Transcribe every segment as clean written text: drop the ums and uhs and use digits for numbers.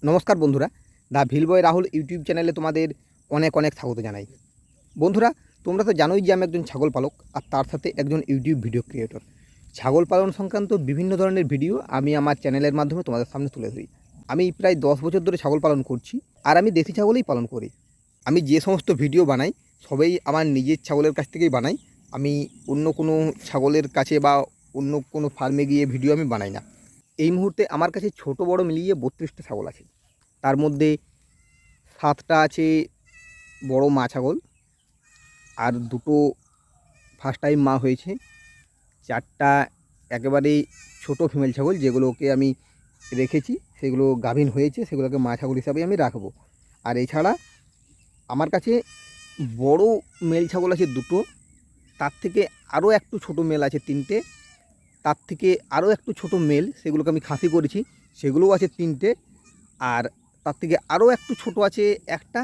নমস্কার বন্ধুরা, the ভিলবয় Rahul YouTube চ্যানেলে তোমাদের অনেক অনেক স্বাগত জানাই। বন্ধুরা, তোমরা তো জানোই যে আমি একজন ছাগল পালক আর তার সাথে একজন ইউটিউব ভিডিও ক্রিয়েটর। ছাগল পালন সংক্রান্ত বিভিন্ন ধরনের ভিডিও আমি আমার চ্যানেলের মাধ্যমে তোমাদের সামনে তুলে ধরি। আমি প্রায় 10 বছর ধরে ছাগল পালন করছি আর আমি দেশি ছাগলই পালন করি। আমি যে সমস্ত ভিডিও বানাই সবই আমার নিজের ছাগলের কাছ থেকেই বানাই। আমি অন্য কোনো ছাগলের কাছে বা অন্য কোনো ফার্মে গিয়ে ভিডিও আমি বানাই না। এই মুহূর্তে আমার কাছে ছোট বড় মিলিয়ে 32টা ছাগল আছে। তার মধ্যে 7টা আছে বড় মা ছাগল, আর দুটো ফার্স্ট টাইম মা হয়েছে। 4টা একেবারেই ছোট ফিমেল ছাগল, যেগুলোকে আমি রেখেছি, সেগুলো গাভীন হয়েছে, সেগুলোকে মা ছাগল হিসাবে আমি রাখবো। আর এছাড়া আমার কাছে বড় মেল ছাগল আছে দুটো, তার থেকে আরও একটু ছোট মেল আছে 3টে, তার থেকে আরও একটু ছোট মেল, সেগুলোকে আমি খাসি করেছি, সেগুলোও আছে 3টে, আর তার থেকে আরও একটু ছোট আছে একটা।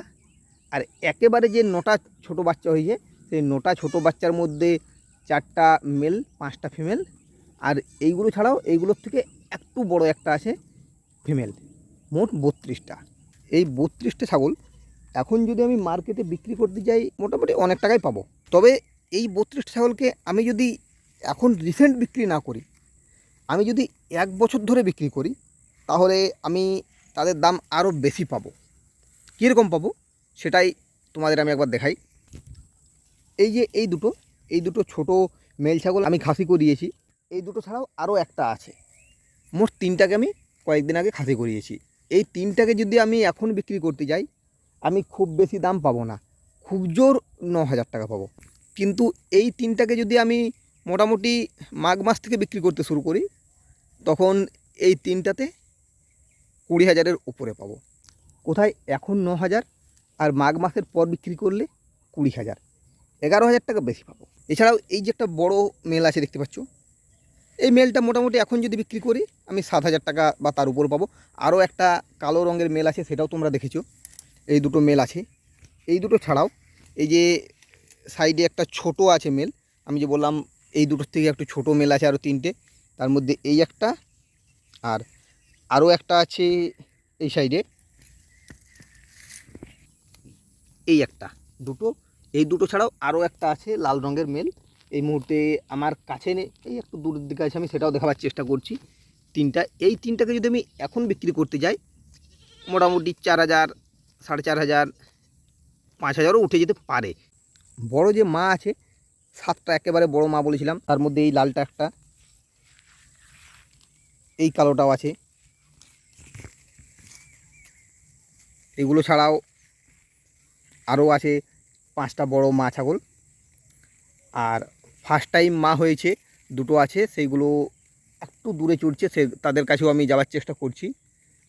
আর একেবারে যে 9টা ছোট বাচ্চা হয়েছে, সেই 9টা ছোট বাচ্চার মধ্যে 4টা মেল 5টা ফিমেল। আর এইগুলো ছাড়াও এইগুলোর থেকে একটু বড় একটা আছে ফিমেল। মোট 32টা। এই 32টা ছাগল এখন যদি আমি মার্কেটে বিক্রি করতে যাই মোটামুটি অনেক টাকাই পাবো। তবে এই 32টা ছাগলকে আমি যদি এখন রিসেন্ট বিক্রি না করি, আমি যদি 1 বছর ধরে বিক্রি করি, তাহলে আমি তাদের দাম আরও বেশি পাবো। কীরকম পাবো সেটাই তোমাদের আমি একবার দেখাই। এই যে এই দুটো ছোট মেল ছাগল আমি খাসি করিয়েছি। এই দুটো ছাড়াও আরও একটা আছে। মোট 3টাকে আমি কয়েকদিন আগে খাসি করিয়েছি। এই 3টাকে যদি আমি এখন বিক্রি করতে যাই, আমি খুব বেশি দাম পাবো না, খুব জোর 9,000 টাকা পাবো। কিন্তু এই 3টাকে যদি আমি মোটামুটি মাঘ মাস থেকে বিক্রি করতে শুরু করি, তখন এই 3টাতে 20,000-এর উপরে পাবো। কোথায় এখন 9,000, আর মাঘ মাসের পর বিক্রি করলে 20,000, 11,000 টাকা বেশি পাবো। এছাড়াও এই যে একটা বড় মেল আছে দেখতে পাচ্ছ, এই মেলটা মোটামুটি এখন যদি বিক্রি করি আমি 7,000 টাকা বা তার উপর পাবো। আরও একটা কালো রঙের মেল আছে, সেটাও তোমরা দেখেছো। এই দুটো মেল আছে। এই দুটো ছাড়াও এই যে সাইডে একটা ছোট আছে মেল, আমি যে বললাম এই দুটোর থেকে একটু ছোট মেল আছে আরও 3টে। তার মধ্যে এই একটা, আর আরও একটা আছে এই সাইডে, এই একটা, দুটো। এই দুটো ছাড়াও আরও একটা আছে লাল রঙের মেল, এই মুহূর্তে আমার কাছে নেই, এই একটু দূরের দিকে আছে, আমি সেটাও দেখাবার চেষ্টা করছি। 3টা, এই 3টাকে যদি আমি এখন বিক্রি করতে যাই মোটামুটি 4,000, 4,500, 5,000ও উঠে যেতে পারে। বড় যে মা আছে 7টা একেবারে বড় মা বলেছিলাম, তার মধ্যে এই লালটা একটা, এই কালোটাও আছে। এগুলো ছাড়াও আরও আছে 5টা বড় মা ছাগল। আর ফার্স্ট টাইম মা হয়েছে দুটো আছে, সেইগুলো একটু দূরে চড়ছে, তাদের কাছেও আমি যাওয়ার চেষ্টা করছি।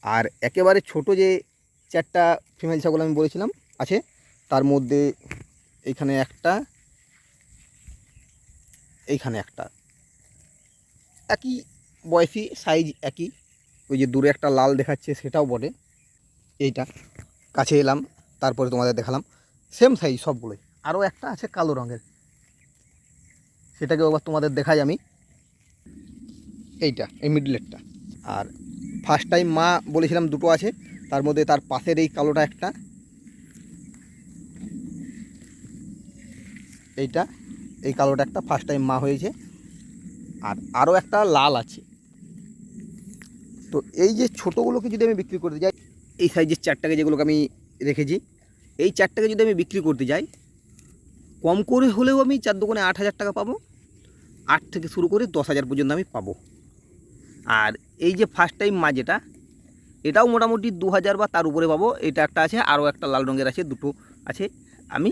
আর একেবারে ছোট যে 4টা ফিমেল ছাগল আমি বলেছিলাম আছে, তার মধ্যে এইখানে একটা, এইখানে একটা, একই বয়সী, সাইজ একই। ওই যে দূরে একটা লাল দেখাচ্ছে সেটাও বটে। এইটা কাছে এলাম, তারপরে তোমাদের দেখালাম, সেম সাইজ সবগুলোই। আরও একটা আছে কালো রঙের, সেটাকে আবার তোমাদের দেখাই আমি। এইটা, এই মিডলেরটা। আর ফার্স্ট টাইম মা বলেছিলাম দুটো আছে, তার মধ্যে তার পাশের এই কালোটা একটা, এইটা, এই কালোটা একটা ফার্স্ট টাইম মা হয়েছে। আর আরও একটা লাল আছে। তো এই যে ছোটোগুলোকে যদি আমি বিক্রি করতে যাই, এই সাইজের 4টাকে যেগুলোকে আমি রেখেছি, এই 4টাকে যদি আমি বিক্রি করতে যাই, কম করে হলেও আমি 4 দোকানে 8,000 টাকা পাবো। 8 থেকে শুরু করে 10,000 পর্যন্ত আমি পাবো। আর এই যে ফার্স্ট টাইম মা যেটা, এটাও মোটামুটি 2,000 বা তার উপরে পাবো। এটা একটা আছে, আরও একটা লাল রঙের আছে, দুটো আছে। আমি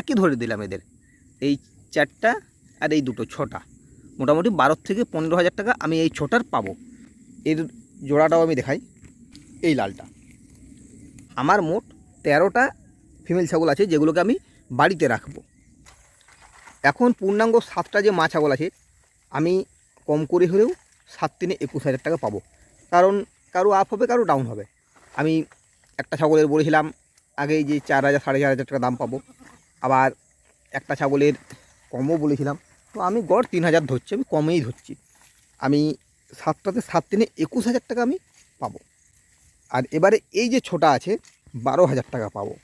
একই ধরে দিলাম এদের, এই 4টা আর এই দুটো, 6টা, মোটামুটি 12 থেকে 15,000 টাকা আমি এই 6টার পাবো। এর জোড়াটাও আমি দেখাই, এই লালটা। আমার মোট 13টা ফিমেল ছাগল আছে, যেগুলোকে আমি বাড়িতে রাখবো। এখন পূর্ণাঙ্গ 7টা যে মা ছাগল আছে, আমি কম করে হলেও 7 দিনে 21,000 টাকা পাবো। কারণ কারো আপ হবে, কারো ডাউন হবে। আমি একটা ছাগলের বলেছিলাম আগেই যে 4,000, 4,500 টাকা দাম পাবো। আবার একটা ছাগলের কমও বলেছিলাম। তো আমি গড় 3,000 ধরছি, আমি কমেই ধরছি। আমি 7টাতে 7 দিনে 21,000 টাকা আমি পাবো। আর এবারে এই যে ছোটা আছে 12,000 টাকা পাবো।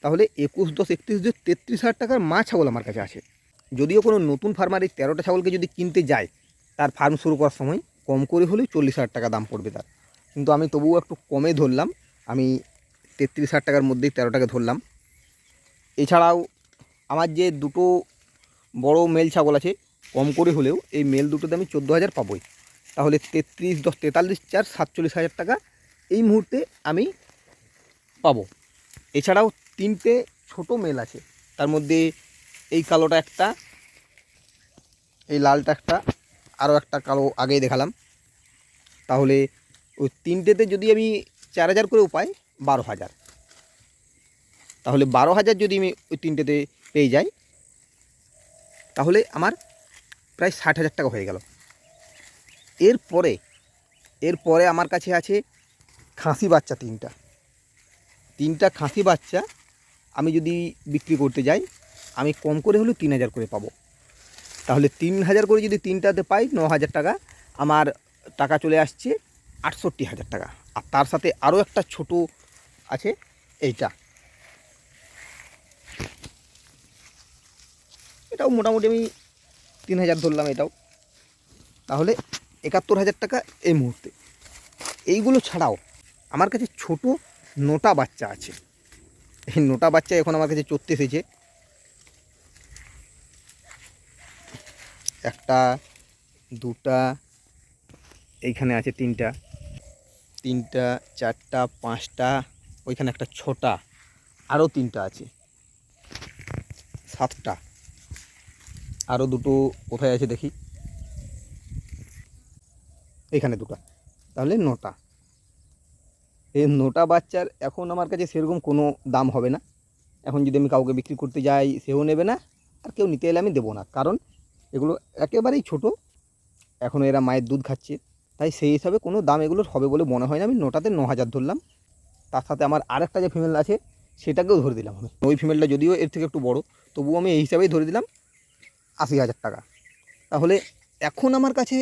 তাহলে 21, 10, 31, 2, 33,000 টাকার মা ছাগল আমার কাছে আছে। যদিও কোনো নতুন ফার্মার এই 13টা ছাগলকে যদি কিনতে যায়, তার ফার্ম শুরু করার সময় কম করে হলেও 40,000 টাকা দাম পড়বে তার। কিন্তু আমি তবুও একটু কমে ধরলাম, আমি 33,000 টাকার মধ্যেই 13টাকে ধরলাম। এছাড়াও আমার যে দুটো বড় মেল ছাগল আছে, কম করে হলেও এই মেল দুটোতে আমি 14,000 পাবোই। তাহলে 33, 10, 43, 4, 47,000 টাকা এই মুহূর্তে আমি পাবো। এছাড়াও 3টে ছোট মেল আছে, তার মধ্যে এই কালোটা একটা, এই লালটা একটা, আরও একটা কালো আগেই দেখালাম। তাহলে ওই 3টেতে যদি আমি 4,000 করেও পাই, 12,000। তাহলে 12,000 যদি আমি ওই 3টেতে পেয়ে যাই, তাহলে আমার প্রায় 60,000 টাকা হয়ে গেল। এরপরে আমার কাছে আছে খাসি বাচ্চা 3টা খাসি বাচ্চা আমি যদি বিক্রি করতে যাই, আমি কম করে হলেও 3,000 করে পাবো। তাহলে 3,000 করে যদি 3টাতে পাই, 9,000 টাকা, আমার টাকা চলে আসছে 68,000 টাকা। আর তার সাথে আরও একটা ছোট আছে, এটাও মোটামুটি আমি 3,000 ধরলাম এটাও। তাহলে 71,000 টাকা এই মুহূর্তে। এইগুলো ছাড়াও আমার কাছে ছোট নোটা বাচ্চা আছে। এই নোটা বাচ্চা এখন আমার কাছে চড়তে এসেছে। একটা, দুটা, এইখানে আছে তিনটা, 4টা, 5টা, ওইখানে একটা ছোটা, আরও 3টা আছে, 7টা, আরও দুটো কোথায় আছে দেখি, এইখানে 2টা, তাহলে 9টা। এই 9টা বাচ্চার এখন আমার কাছে সেরকম কোনো দাম হবে না। এখন যদি আমি কাউকে বিক্রি করতে যাই, সেও নেবে না, আর কেউ নিতে এলে আমি দেবো না, কারণ এগুলো একেবারেই ছোট, এখনও এরা মায়ের দুধ খাচ্ছে, তাই সেই হিসাবে কোনো দাম এগুলোর হবে বলে মনে হয় না। আমি 9টাতে 9,000 ধরলাম। তার সাথে আমার আরেকটা যে ফিমেল আছে সেটাকেও ধরে দিলাম আমি। ওই ফিমেলটা যদিও এর থেকে একটু বড়, তবুও আমি এই হিসাবেই ধরে দিলাম 80,000 টাকা। তাহলে এখন আমার কাছে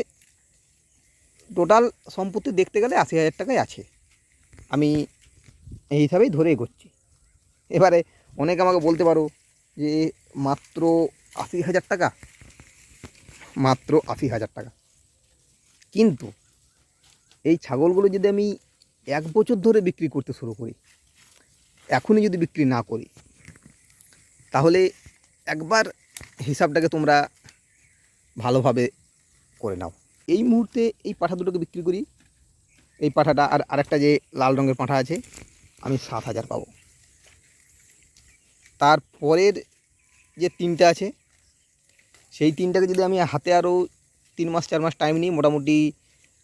টোটাল সম্পত্তি দেখতে গেলে 80,000 টাকাই আছে। আমি এই হিসাবেই ধরে এগোচ্ছি। এবারে অনেকে আমাকে বলতে পারো যে মাত্র 80,000 টাকা, মাত্র 80,000 টাকা, কিন্তু এই ছাগলগুলো যদি আমি 1 বছর ধরে বিক্রি করতে শুরু করি, এখনই যদি বিক্রি না করি, তাহলে একবার হিসাবটাকে তোমরা ভালোভাবে করে নাও। এই মুহূর্তে এই পাঠা দুটোকে বিক্রি করি, এই পাঠাটা আর আরেকটা যে লাল রঙের পাঠা আছে, আমি 7,000 পাবো। তারপরের যে 3টা আছে, সেই 3টাকে যদি আমি হাতে আরও 3 মাস 4 মাস টাইম নিই, মোটামুটি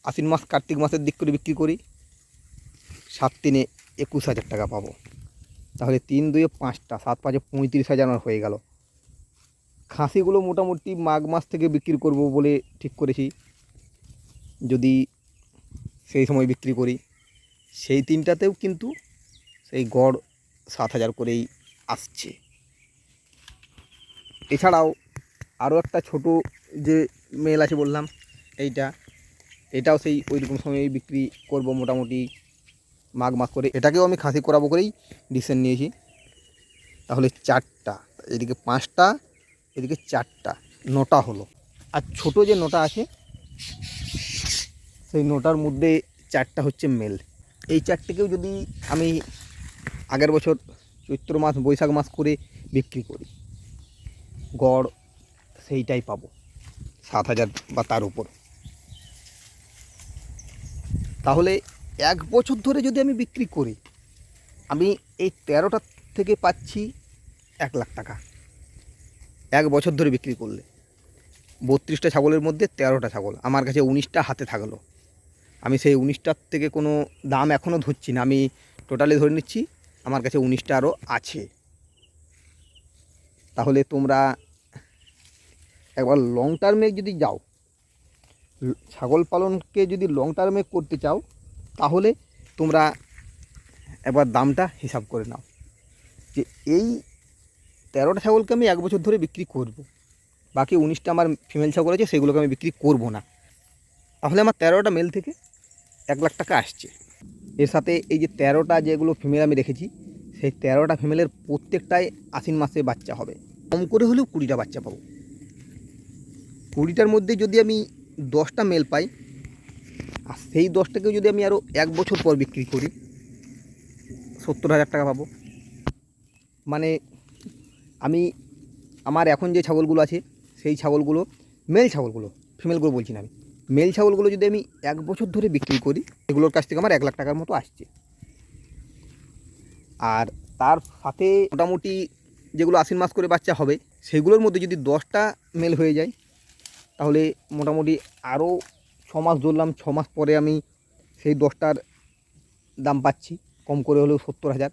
আশ্বিন মাস কার্তিক মাসের দিক করে বিক্রি করি, 7 3 21,000 টাকা পাবো। তাহলে 3 2 5টা, 7 5 35,000 আমার হয়ে গেল। খাসিগুলো মোটামুটি মাঘ মাস থেকে বিক্রি করব বলে ঠিক করেছি। যদি সেই সময় বিক্রি করি, সেই 3টাতেও কিন্তু সেই গড় 7,000 করেই আসছে। এছাড়াও আরও একটা ছোট যে মেল আছে বললাম, এটাও সেই ওই রকম সময়েই বিক্রি করব, মোটামুটি মাঘ মাস করে। এটাকেও আমি খাসি করাবো করেই ডিসিশন নিয়েছি। তাহলে 4টা, এদিকে 5টা, এদিকে 4টা, 9টা হলো। আর ছোট যে 9টা আছে, সেই 9টার মধ্যে 4টা হচ্ছে মেল। এই 4টেকেও যদি আমি আগের বছর চৈত্র মাস বৈশাখ মাস করে বিক্রি করি, গড় সেইটাই পাবো 7,000 বা তার উপর। তাহলে 1 বছর ধরে যদি আমি বিক্রি করি, আমি এই 13টা থেকে পাচ্ছি 1 লাখ টাকা। 1 বছর ধরে বিক্রি করলে 32টা ছাগলের মধ্যে 13টা ছাগল, আমার কাছে 19টা হাতে থাকলো। আমি সেই 19টার থেকে কোনো দাম এখনও ধরছি না, আমি টোটালি ধরে নিচ্ছি আমার কাছে 19টা আরও আছে। তাহলে তোমরা একবার লং টার্মে যদি যাও, ছাগল পালনকে যদি লং টার্মে করতে চাও, তাহলে তোমরা একবার দামটা হিসাব করে নাও যে এই 13টা ছাগলকে আমি 1 বছর ধরে বিক্রি করব, বাকি 19টা আমার ফিমেল ছাগল আছে, সেগুলোকে আমি বিক্রি করব না। তাহলে আমার 13টা মেল থেকে 1 লাখ টাকা আসছে। এর সাথে এই যে 13টা যেগুলো ফিমেল আমি রেখেছি, সেই 13টা ফিমেলের প্রত্যেকটাই আশ্বিন মাসে বাচ্চা হবে। কম করে হলেও 20টা বাচ্চা পাবো। 20টার মধ্যে যদি আমি 10টা মেল পাই, আর সেই 10টাকেও যদি আমি আরও 1 বছর পর বিক্রি করি, 70,000 টাকা পাবো। মানে আমি আমার এখন যে ছাগলগুলো আছে সেই ছাগলগুলো, মেল ছাগলগুলো, ফিমেলগুলো বলছি না আমি, মেল ছাগলগুলো যদি আমি 1 বছর ধরে বিক্রি করি, এগুলোর কাছ থেকে আমার 1 লাখ টাকার মতো আসছে। আর তার সাথে মোটামুটি যেগুলো আশ্বিন মাস করে বাচ্চা হবে, সেগুলোর মধ্যে যদি 10টা মেল হয়ে যায়, তাহলে মোটামুটি আরও 6 মাস ধরলাম, 6 মাস পরে আমি সেই 10টার দাম পাচ্ছি কম করে হলেও 70,000।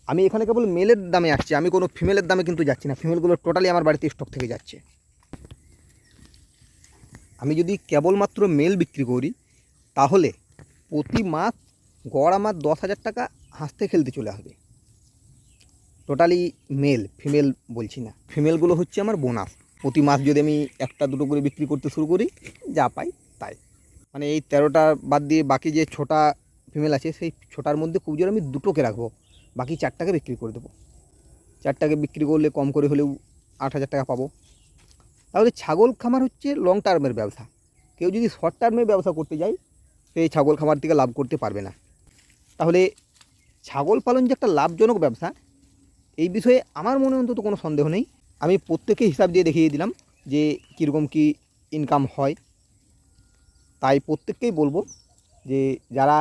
আমি এখানে কেবল মেলের দামে আসছি, আমি কোনো ফিমেলের দামে কিন্তু যাচ্ছি না। ফিমেলগুলো টোটালি আমার বাড়িতে স্টক থেকে যাচ্ছে। আমি যদি কেবলমাত্র মেল বিক্রি করি, তাহলে প্রতি মাস গড় আমার 10,000 টাকা হাসতে খেলতে চলে আসবে। টোটালি মেল, ফিমেল বলছি না। ফিমেলগুলো হচ্ছে আমার বোনাস। প্রতি মাস যদি আমি 1টা 2টো করে বিক্রি করতে শুরু করি, যা পাই তাই। মানে এই 13টা বাদ দিয়ে বাকি যে 6টা ফিমেল আছে, সেই 6টার মধ্যে খুব জোর আমি 2টোকে রাখবো, বাকি 4টাকে বিক্রি করে দেবো। 4টাকে বিক্রি করলে কম করে হলেও 8,000 টাকা পাবো। তাহলে ছাগল খামার হচ্ছে লং টার্মের ব্যবসা। কেউ যদি শর্ট টার্মে ব্যবসা করতে যায়, সেই ছাগল খামার থেকে লাভ করতে পারবে না। তাহলে ছাগল পালন যে একটা লাভজনক ব্যবসা, এই বিষয়ে আমার মনে অন্তত কোনো সন্দেহ নেই। আমি প্রত্যেকে হিসাব দিয়ে দেখিয়ে দিলাম যে কীরকম কী ইনকাম হয়। তাই প্রত্যেককেই বলবো যে যারা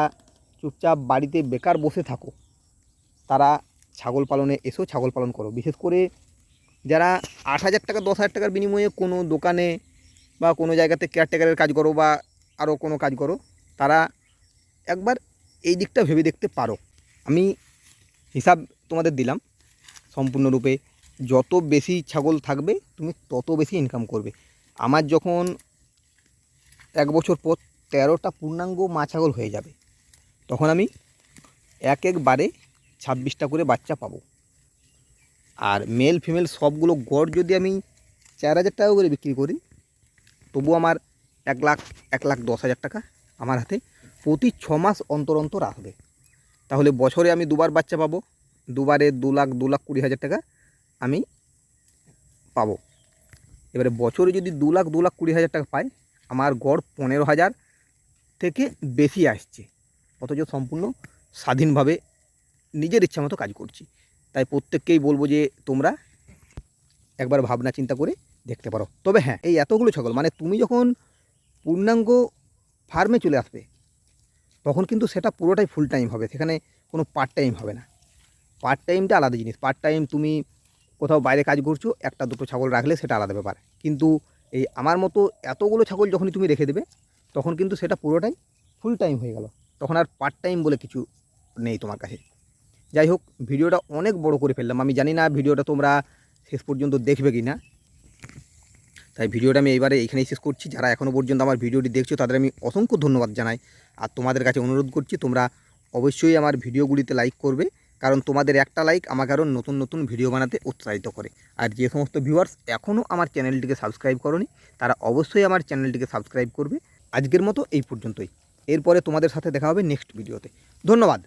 চুপচাপ বাড়িতে বেকার বসে থাকো, তারা ছাগল পালনে এসেও ছাগল পালন করো। বিশেষ করে যারা 8,000 টাকা 10,000 টাকার বিনিময়ে কোনো দোকানে বা কোনো জায়গাতে কেয়ারটেকারের কাজ করো বা আরও কোনো কাজ করো, তারা একবার এই দিকটা ভেবে দেখতে পারো। আমি হিসাব তোমাদের দিলাম সম্পূর্ণরূপে। যত বেশি ছাগল থাকবে তুমি তত বেশি ইনকাম করবে। আমার যখন 1 বছর পর 13টা পূর্ণাঙ্গ মা ছাগল হয়ে যাবে, তখন আমি একবারে 26টা করে বাচ্চা পাবো। আর মেল ফিমেল সবগুলো গড় যদি আমি 4,000 টাকা করে বিক্রি করি, তবু আমার 1,10,000 টাকা আমার হাতে প্রতি 6 মাস অন্তর অন্তর আসবে। তাহলে বছরে আমি 2বার বাচ্চা পাবো, 2বারে 2,20,000 টাকা আমি পাবো। এবারে বছরে যদি 2,20,000 টাকা পাই, আমার গড় 15,000 থেকে বেশি আসছে, অথচ সম্পূর্ণ স্বাধীনভাবে নিজের ইচ্ছা মতো কাজ করছি। তাই প্রত্যেককেই বলবো যে তোমরা একবার ভাবনা চিন্তা করে দেখতে পারো। তবে হ্যাঁ, এই এতগুলো ছাগল মানে তুমি যখন পূর্ণাঙ্গ ফার্মে চলে আসবে, তখন কিন্তু সেটা পুরোটাই ফুল টাইম হবে, সেখানে কোনো পার্ট টাইম হবে না। পার্ট টাইমটা আলাদা জিনিস। পার্ট টাইম তুমি কোথাও বাইরে কাজ করছো, 1টা 2টো ছাগল রাখলে সেটা আলাদা ব্যাপার। কিন্তু এই আমার মতো এতগুলো ছাগল যখনই তুমি রেখে দেবে, তখন কিন্তু সেটা পুরোটাই ফুল টাইম হয়ে গেল। তখন আর পার্ট টাইম বলে কিছু নেই তোমার কাছে। যাই হোক, ভিডিওটা অনেক বড় করে ফেললাম। আমি জানি না ভিডিওটা তোমরা শেষ পর্যন্ত দেখবে কি না, তাই ভিডিওটা আমি এইবারে এইখানেই শেষ করছি। যারা এখনও পর্যন্ত আমার ভিডিওটি দেখছো, তাদের আমি অসংখ্য ধন্যবাদ জানাই। আর তোমাদের কাছে অনুরোধ করছি, তোমরা অবশ্যই আমার ভিডিওগুলিতে লাইক করবে, কারণ তোমাদের একটা লাইক আমাকে আরও নতুন নতুন ভিডিও বানাতে উৎসাহিত করে। আর যে সমস্ত ভিউয়ার্স এখনও আমার চ্যানেলটিকে সাবস্ক্রাইব করোনি, তারা অবশ্যই আমার চ্যানেলটিকে সাবস্ক্রাইব করবে। আজকের মতো এই পর্যন্তই। এরপরে তোমাদের সাথে দেখা হবে নেক্সট ভিডিওতে। ধন্যবাদ।